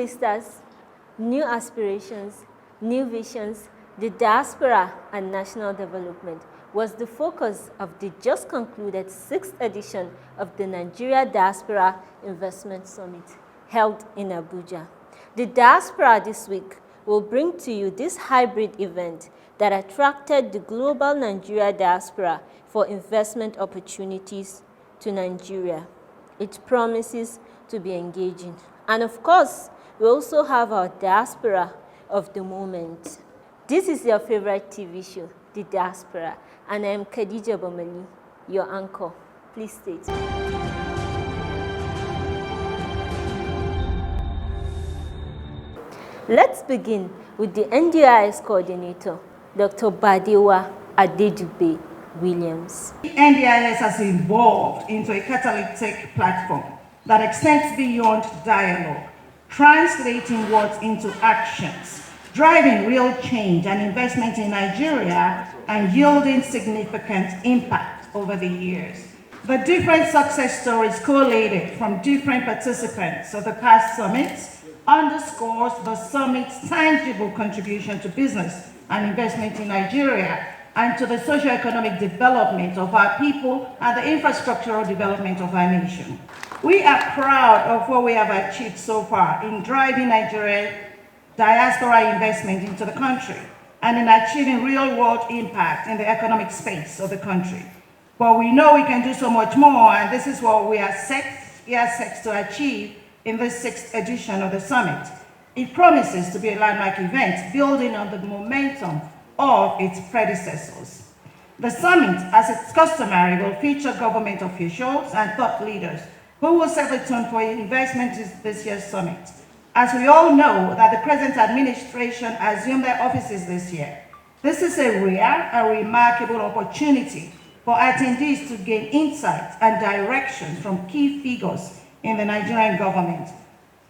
vistas, new aspirations, new visions, the diaspora and national development was the focus of the just concluded 6th edition of the Nigeria Diaspora Investment Summit held in Abuja. The Diaspora this week will bring to you this hybrid event that attracted the global Nigeria diaspora for investment opportunities to Nigeria. It promises to be engaging. And of course, we also have our diaspora of the moment. This is your favorite TV show, The Diaspora, and I am Khadija Bomali, your anchor. Please stay tuned. Let's begin with the NDIS coordinator, Dr. Badewa Adedugbe Williams. NDIS has evolved into a catalytic platform that extends beyond dialogue, translating words into actions, driving real change and investment in Nigeria, and yielding significant impact over the years. The different success stories collated from different participants of the past summits underscores the summit's tangible contribution to business and investment in Nigeria and to the socio-economic development of our people and the infrastructural development of our nation. We are proud of what we have achieved so far in driving Nigerian diaspora investment into the country and in achieving real-world impact in the economic space of the country. But we know we can do so much more, and this is what we are set to achieve in this 6th edition of the summit. It promises to be a landmark event building on the momentum of its predecessors. The summit, as it's customary, will feature government officials and thought leaders who will set the tone for investment in this year's summit. As we all know that the present administration assumed their offices this year, this is a rare and remarkable opportunity for attendees to gain insights and direction from key figures in the Nigerian government,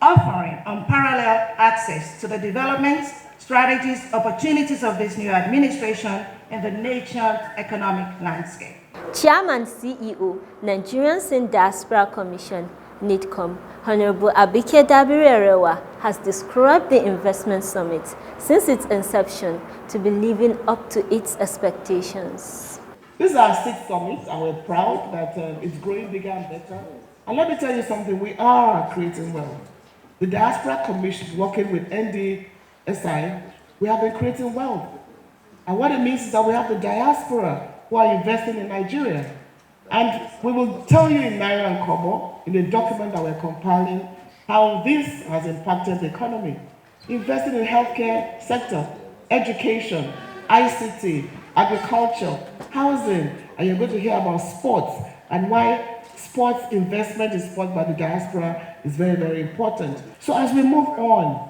offering unparalleled access to the developments, strategies, opportunities of this new administration in the nation's economic landscape. Chairman CEO, Nigerian Sin Diaspora Commission, NIDCOM, Honorable Abike Dabirerewa, has described the investment summit since its inception to be living up to its expectations. This is our 6th summit, and we're proud that it's growing bigger and better. And let me tell you something, we are creating wealth. The Diaspora Commission, working with NDSI, we have been creating wealth. And what it means is that we have the diaspora who are investing in Nigeria. And we will tell you in Naira and Kobo, in the document that we're compiling, how this has impacted the economy. Investing in healthcare sector, education, ICT, agriculture, housing, and you're going to hear about sports and why sports investment in sport by the diaspora is very, very important. So as we move on,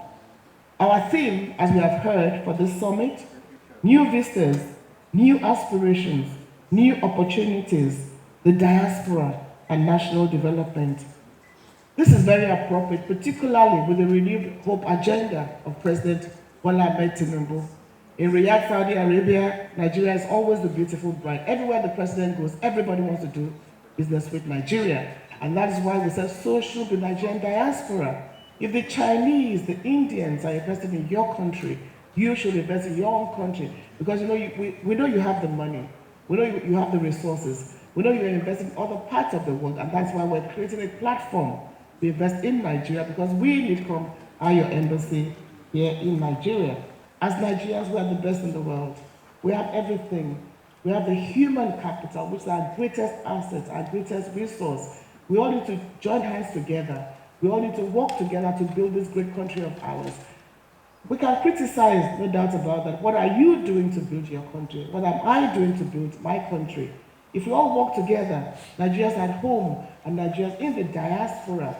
our theme, as we have heard for this summit, new vistas, new aspirations, new opportunities, the diaspora and national development. This is very appropriate, particularly with the renewed hope agenda of President Bola Ahmed Tinubu. In Riyadh, Saudi Arabia, Nigeria is always the beautiful bride. Everywhere the president goes, everybody wants to do business with Nigeria. And that is why we said so should the Nigerian diaspora. If the Chinese, the Indians are investing in your country, you should invest in your own country. Because we know you have the money. We know you have the resources. We know you're investing in other parts of the world. And that's why we're creating a platform to invest in Nigeria, because we need to come are your embassy here in Nigeria. As Nigerians, we are the best in the world. We have everything. We have the human capital, which is our greatest asset, our greatest resource. We all need to join hands together. We all need to work together to build this great country of ours. We can criticize, no doubt about that. What are you doing to build your country? What am I doing to build my country? If we all work together, Nigerians at home and Nigerians in the diaspora,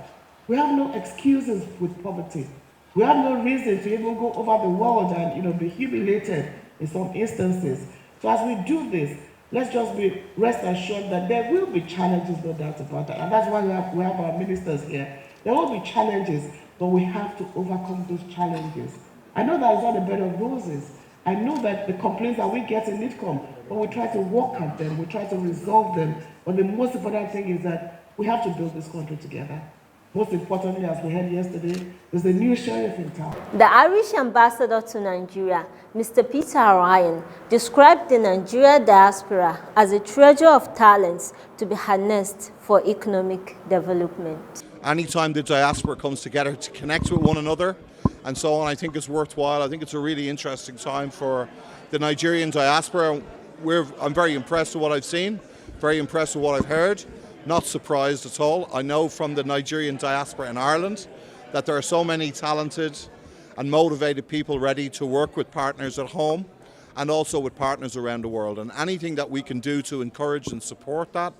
we have no excuses with poverty. We have no reason to even go over the world and be humiliated in some instances. So as we do this, let's just be rest assured that there will be challenges, no doubt about that. And that's why we have our ministers here. There will be challenges, but we have to overcome those challenges. I know that it's not a bed of roses. I know that the complaints that we get in NIDCOM, but we try to work at them, we try to resolve them. But the most important thing is that we have to build this country together. Most importantly, as we heard yesterday, there's a new sheriff in town. The Irish ambassador to Nigeria, Mr. Peter Ryan, described the Nigeria diaspora as a treasure of talents to be harnessed for economic development. Anytime the diaspora comes together to connect with one another and so on, I think it's worthwhile. I think it's a really interesting time for the Nigerian diaspora. I'm very impressed with what I've seen, very impressed with what I've heard. Not surprised at all. I know from the Nigerian diaspora in Ireland that there are so many talented and motivated people ready to work with partners at home and also with partners around the world. And anything that we can do to encourage and support that.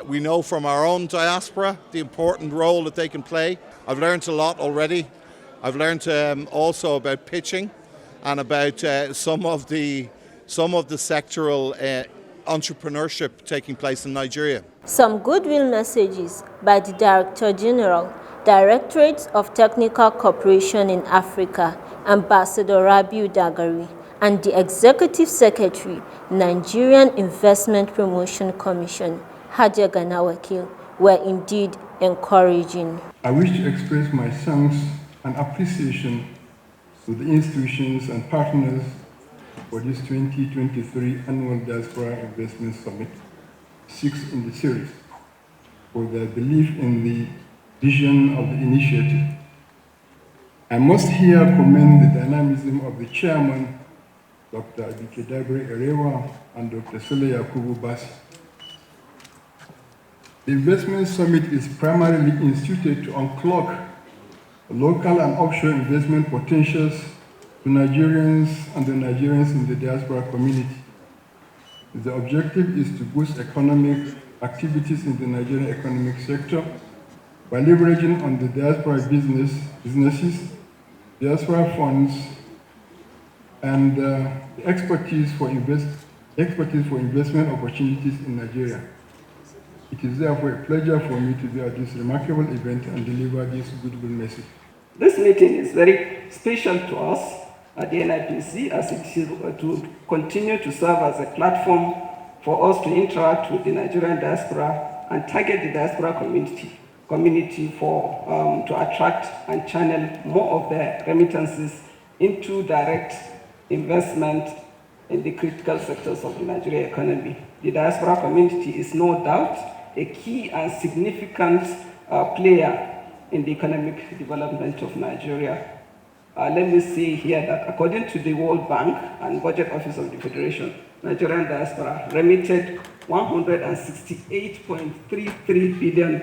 We know from our own diaspora the important role that they can play. I've learned a lot already. I've learned also about pitching and about some of the sectoral entrepreneurship taking place in Nigeria. Some goodwill messages by the Director General, Directorate of Technical Cooperation in Africa, Ambassador Rabiu Dagari, and the Executive Secretary, Nigerian Investment Promotion Commission, Haja Gana Wakil, were indeed encouraging. I wish to express my thanks and appreciation to the institutions and partners for this 2023 Annual Diaspora Investment Summit, 6th in the series, for their belief in the vision of the initiative. I must here commend the dynamism of the chairman, Dr. Abikedabri Erewa and Dr. Sule Yakubu Basi. The investment summit is primarily instituted to unclog local and offshore investment potentials to Nigerians and the Nigerians in the diaspora community. The objective is to boost economic activities in the Nigerian economic sector by leveraging on the diaspora businesses, diaspora funds, and the expertise for investment opportunities in Nigeria. It is therefore a pleasure for me to be at this remarkable event and deliver this goodwill message. This meeting is very special to us at the NIPC, as it is to continue to serve as a platform for us to interact with the Nigerian diaspora and target the diaspora community for to attract and channel more of their remittances into direct investment in the critical sectors of the Nigerian economy. The diaspora community is no doubt a key and significant player in the economic development of Nigeria. Let me say here that according to the World Bank and Budget Office of the Federation, Nigerian diaspora remitted $168.33 billion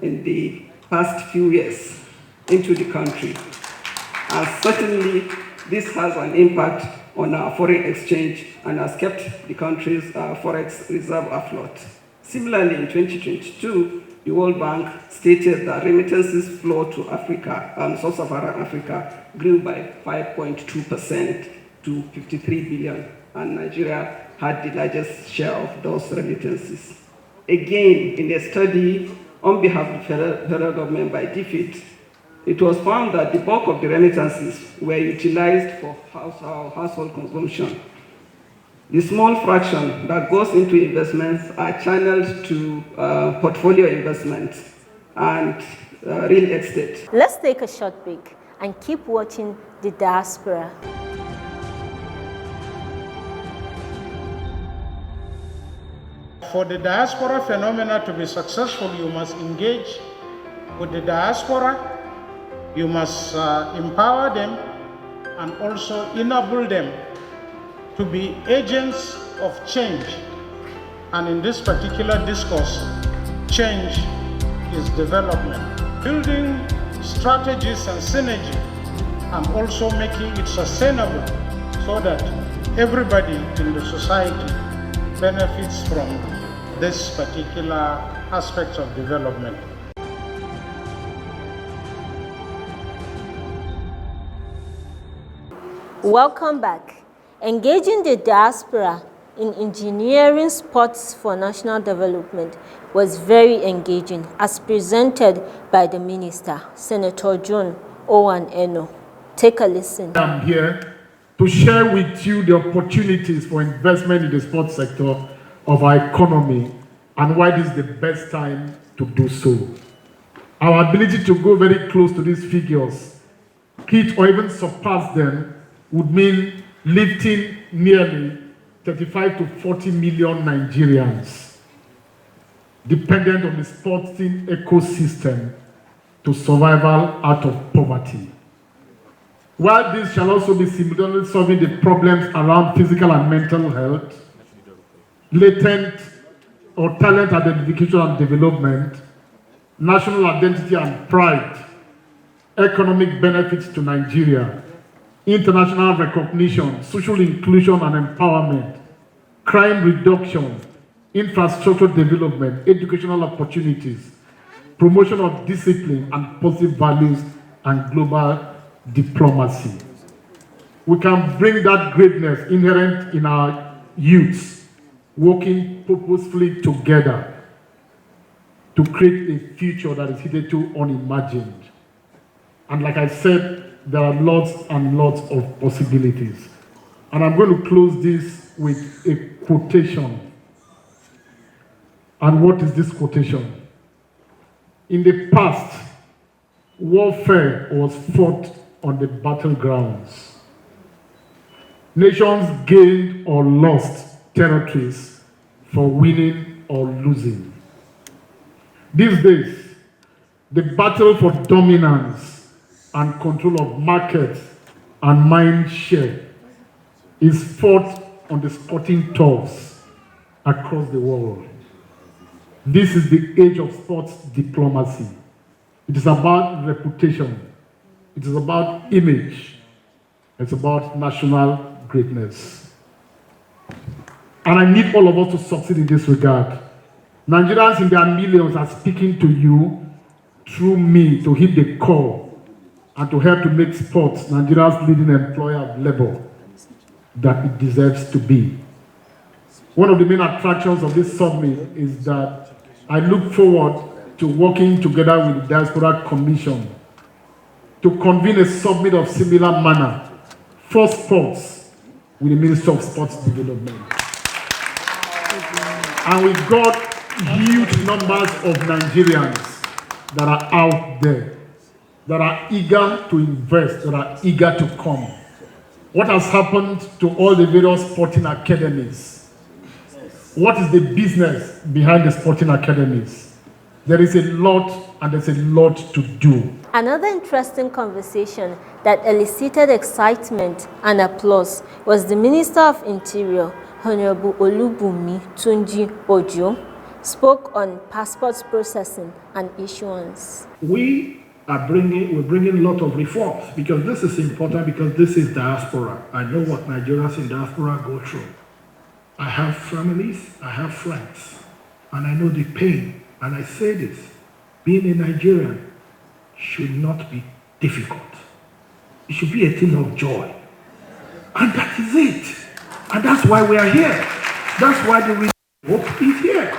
in the past few years into the country. And certainly this has an impact on our foreign exchange and has kept the country's forex reserve afloat. Similarly, in 2022, the World Bank stated that remittances flow to Africa, sub-Saharan Africa, grew by 5.2% to 53 billion, and Nigeria had the largest share of those remittances. Again, in a study on behalf of the federal government by DFID, it was found that the bulk of the remittances were utilized for household consumption. The small fraction that goes into investments are channeled to portfolio investments and real estate. Let's take a short break and keep watching the diaspora. For the diaspora phenomena to be successful, you must engage with the diaspora, you must empower them and also enable them to be agents of change. And in this particular discourse, change is development. Building strategies and synergy and also making it sustainable so that everybody in the society benefits from this particular aspect of development. Welcome back. Engaging the diaspora in engineering sports for national development was very engaging, as presented by the Minister, Senator John Owen Eno. Take a listen. I'm here to share with you the opportunities for investment in the sports sector of our economy and why this is the best time to do so. our ability to go very close to these figures, hit or even surpass them, would mean lifting nearly 35 to 40 million Nigerians dependent on the sporting ecosystem to survival out of poverty. While this shall also be simultaneously solving the problems around physical and mental health, latent or talent identification and development, national identity and pride, economic benefits to Nigeria, international recognition, social inclusion and empowerment, crime reduction, infrastructure development, educational opportunities, promotion of discipline and positive values, and global diplomacy. We can bring that greatness inherent in our youths, working purposefully together to create a future that is hitherto unimagined. And like I said, there are lots and lots of possibilities. And I'm going to close this with a quotation. And what is this quotation? In the past, warfare was fought on the battlegrounds. Nations gained or lost territories for winning or losing. These days, the battle for dominance and control of markets and mind share is fought on the sporting turfs across the world. This is the age of sports diplomacy. It is about reputation. It is about image. It's about national greatness. And I need all of us to succeed in this regard. Nigerians in their millions are speaking to you through me to hit the core and to help to make sports Nigeria's leading employer of labor that it deserves to be. One of the main attractions of this summit is that I look forward to working together with the Diaspora Commission to convene a summit of similar manner for sports with the Minister of Sports Development. And we've got huge numbers of Nigerians that are out there, that are eager to invest, that are eager to come. What has happened to all the various sporting academies? What is the business behind the sporting academies? There is a lot, and there's a lot to do. Another interesting conversation that elicited excitement and applause was the Minister of Interior, Honorable Olubunmi Tunji Ojo, spoke on passport processing and issuance. We're bringing a lot of reforms because this is important, because this is diaspora. I know what Nigerians in diaspora go through. I have families, I have friends, and I know the pain. And I say this, being a Nigerian should not be difficult. It should be a thing of joy. And that is it. And that's why we are here. That's why the hope is here.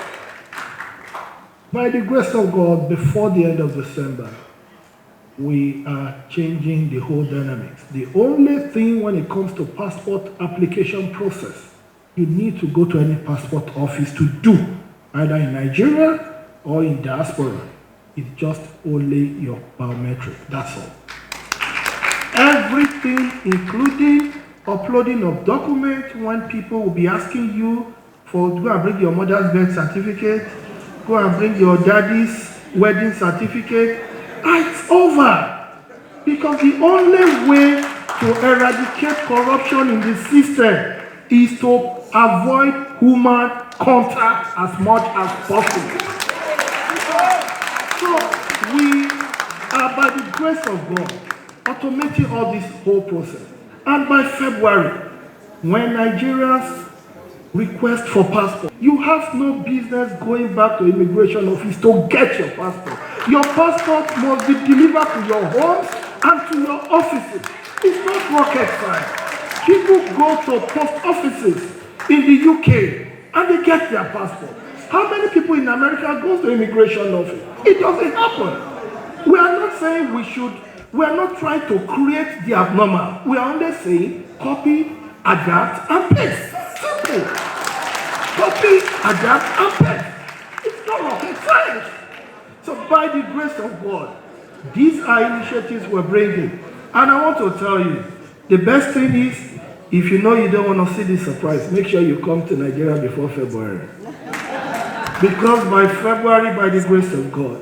By the grace of God, before the end of December, we are changing the whole dynamics. The only thing when it comes to passport application process, you need to go to any passport office to do, either in Nigeria or in diaspora. It's just only your biometric, that's all. Everything, including uploading of documents, when people will be asking you for, go and bring your mother's birth certificate, go and bring your daddy's wedding certificate, it's over. Because the only way to eradicate corruption in the system is to avoid human contact as much as possible. So we are, by the grace of God, automating all this whole process. And by February, when Nigerians request for passport, you have no business going back to immigration office to get your passport. Your passport must be delivered to your homes and to your offices. It's not rocket science. People go to post offices in the UK and they get their passport. How many people in America go to immigration office? It doesn't happen. We are not saying we are not trying to create the abnormal. We are only saying copy, adapt, and paste. Simple. Copy, adapt, and paste. It's not rocket science. So by the grace of God, these are initiatives we're bringing. And I want to tell you, the best thing is, if you know you don't want to see this surprise, make sure you come to Nigeria before February. Because by February, by the grace of God,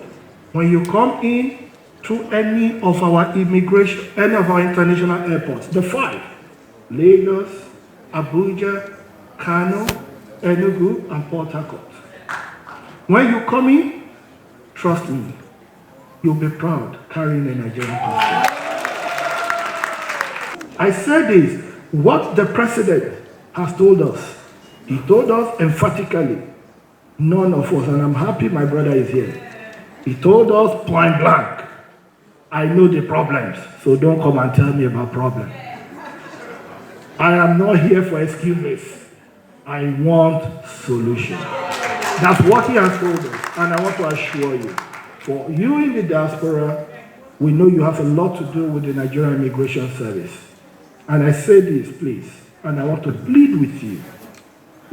when you come in through any of our immigration, any of our international airports, the 5, Lagos, Abuja, Kano, Enugu, and Port Harcourt. When you come in, trust me, you'll be proud carrying a Nigerian passport. I say this, what the president has told us, he told us emphatically, none of us, and I'm happy my brother is here, he told us point blank, I know the problems, so don't come and tell me about problems. I am not here for excuses. I want solutions. That's what he has told us, and I want to assure you, for you in the diaspora, we know you have a lot to do with the Nigerian Immigration Service. And I say this, please, and I want to plead with you.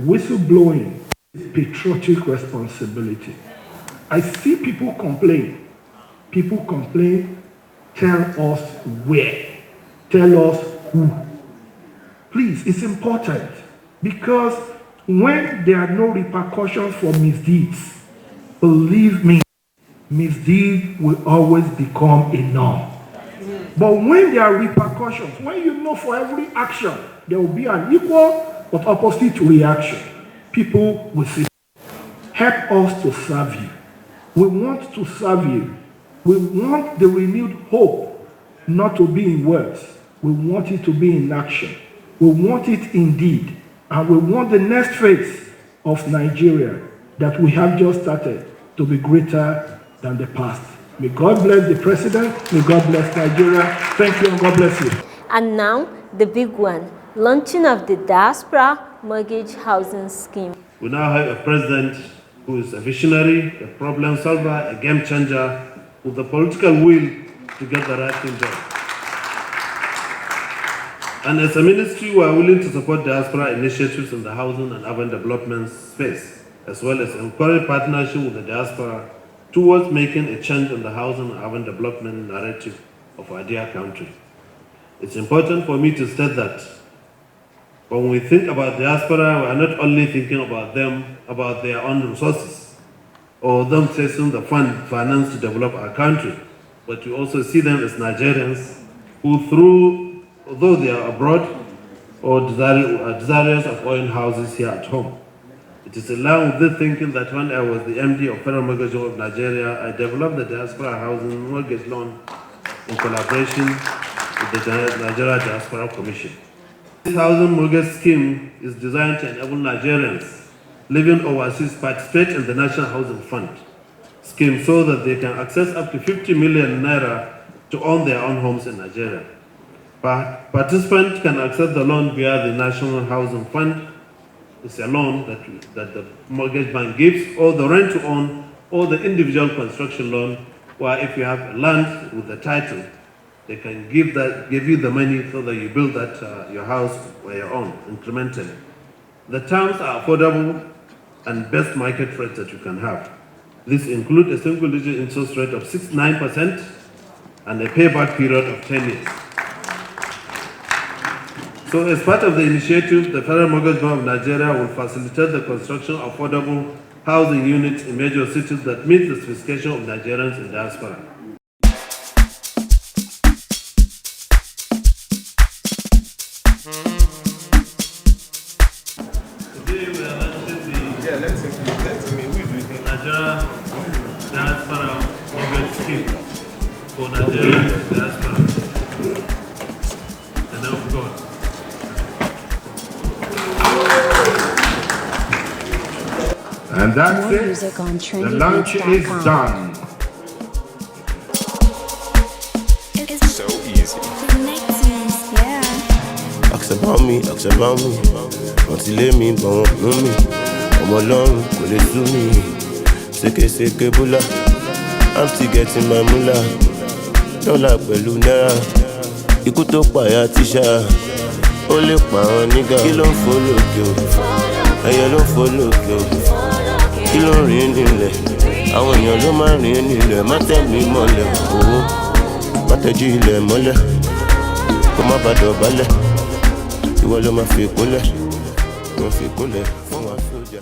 Whistleblowing is patriotic responsibility. I see people complain. People complain, tell us where, tell us who. Please, it's important, because when there are no repercussions for misdeeds, believe me, misdeeds will always become a norm. But when there are repercussions, when you know for every action, there will be an equal but opposite reaction, people will say, help us to serve you. We want to serve you. We want the renewed hope not to be in words. We want it to be in action. We want it indeed. And we want the next phase of Nigeria that we have just started to be greater than the past. May God bless the president. May God bless Nigeria. Thank you and God bless you. And now, the big one, launching of the Diaspora Mortgage Housing Scheme. We now have a president who is a visionary, a problem solver, a game changer, with the political will to get the right thing done. And as a ministry, we are willing to support diaspora initiatives in the housing and urban development space, as well as encourage partnership with the diaspora towards making a change in the housing and urban development narrative of our dear country. It's important for me to state that when we think about diaspora, we are not only thinking about them, about their own resources, or them chasing the finance to develop our country, but we also see them as Nigerians who, although they are abroad, or desirous of owning houses here at home. It is in line with this thinking that when I was the MD of Federal Mortgage of Nigeria, I developed the Diaspora Housing Mortgage Loan in collaboration with the Nigeria Diaspora Commission. This housing mortgage scheme is designed to enable Nigerians living overseas participate in the National Housing Fund scheme so that they can access up to 50 million naira to own their own homes in Nigeria. Participants can access the loan via the National Housing Fund. It's a loan that the mortgage bank gives, or the rent to own, or the individual construction loan, where if you have land with the title, they can give you the money so that you build your house or your own incrementally. The terms are affordable and best market rates that you can have. This includes a single-digit interest rate of 9% and a payback period of 10 years. So as part of the initiative, the Federal Mortgage Bank of Nigeria will facilitate the construction of affordable housing units in major cities that meet the specification of Nigerians in diaspora. Today we are launching the Nigeria Diaspora Mortgage Scheme for Nigerian diaspora. And now we've got and that's it. The launch is done. It's so easy. Ask about me. Until me, but won't know me. I'm alone, will it do me? Seke bula. I'm still getting my moolah. Dollar pẹ̀lú náírà. Ikú tó pààyà tíṣà. Ó lè pa àwọn nígà. Kí ló ń fò lókè o? Ẹyẹ ló ń fò lókè o. Kí ló ń rìn nílẹ̀? àwọn èèyàn ló máa rìn nílẹ̀ má tẹ̀mí mọ́lẹ̀ owó má tẹ̀jú ilẹ̀ mọ́lẹ̀ kó má bàa dọ̀bálẹ̀ ìwọ ló máa fi kólẹ̀ wọ́n fi kólẹ̀ fún wa sójà.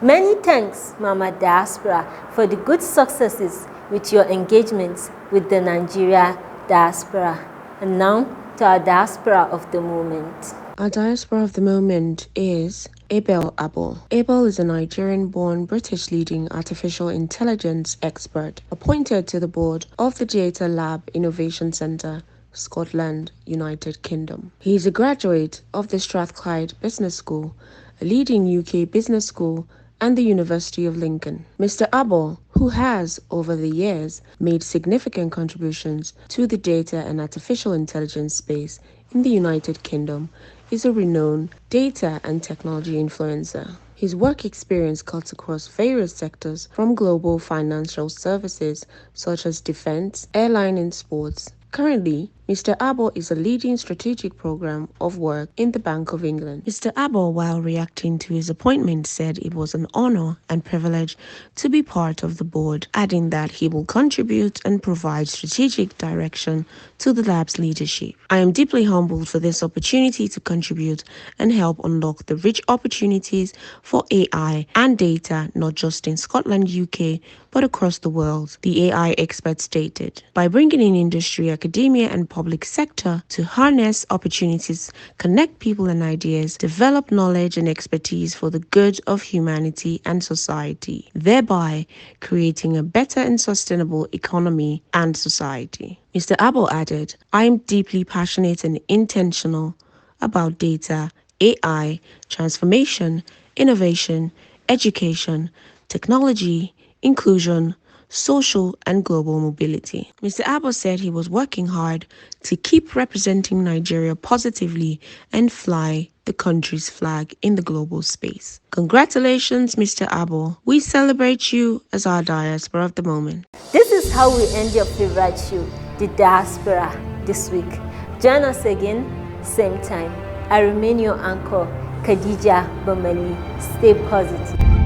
Many thanks, Mama Diaspora, for the good successes with your engagements with the Nigeria diaspora. And now to our diaspora of the moment. Our diaspora of the moment is Abel Abel. Abel is a Nigerian-born British leading artificial intelligence expert appointed to the board of the Data Lab Innovation Centre, Scotland, United Kingdom. He is a graduate of the Strathclyde Business School, a leading UK business school, and the University of Lincoln. Mr. Abel, who has, over the years, made significant contributions to the data and artificial intelligence space in the United Kingdom, is a renowned data and technology influencer. His work experience cuts across various sectors, from global financial services such as defense, airline and sports. Currently, Mr. Abel is a leading strategic program of work in the Bank of England. Mr. Abel, while reacting to his appointment, said it was an honor and privilege to be part of the board, adding that he will contribute and provide strategic direction to the lab's leadership. I am deeply humbled for this opportunity to contribute and help unlock the rich opportunities for AI and data, not just in Scotland, UK, but across the world, the AI expert stated. By bringing in industry, academia, and public sector to harness opportunities, connect people and ideas, develop knowledge and expertise for the good of humanity and society, thereby creating a better and sustainable economy and society. Mr. Abel added, I am deeply passionate and intentional about data, AI, transformation, innovation, education, technology, inclusion, social and global mobility. Mr. Abel said he was working hard to keep representing Nigeria positively and fly the country's flag in the global space. Congratulations, Mr. Abel. We celebrate you as our diaspora of the moment. This is how we end your favorite show, The Diaspora, this week. Join us again, same time. I remain your anchor, Khadija Bamali. Stay positive.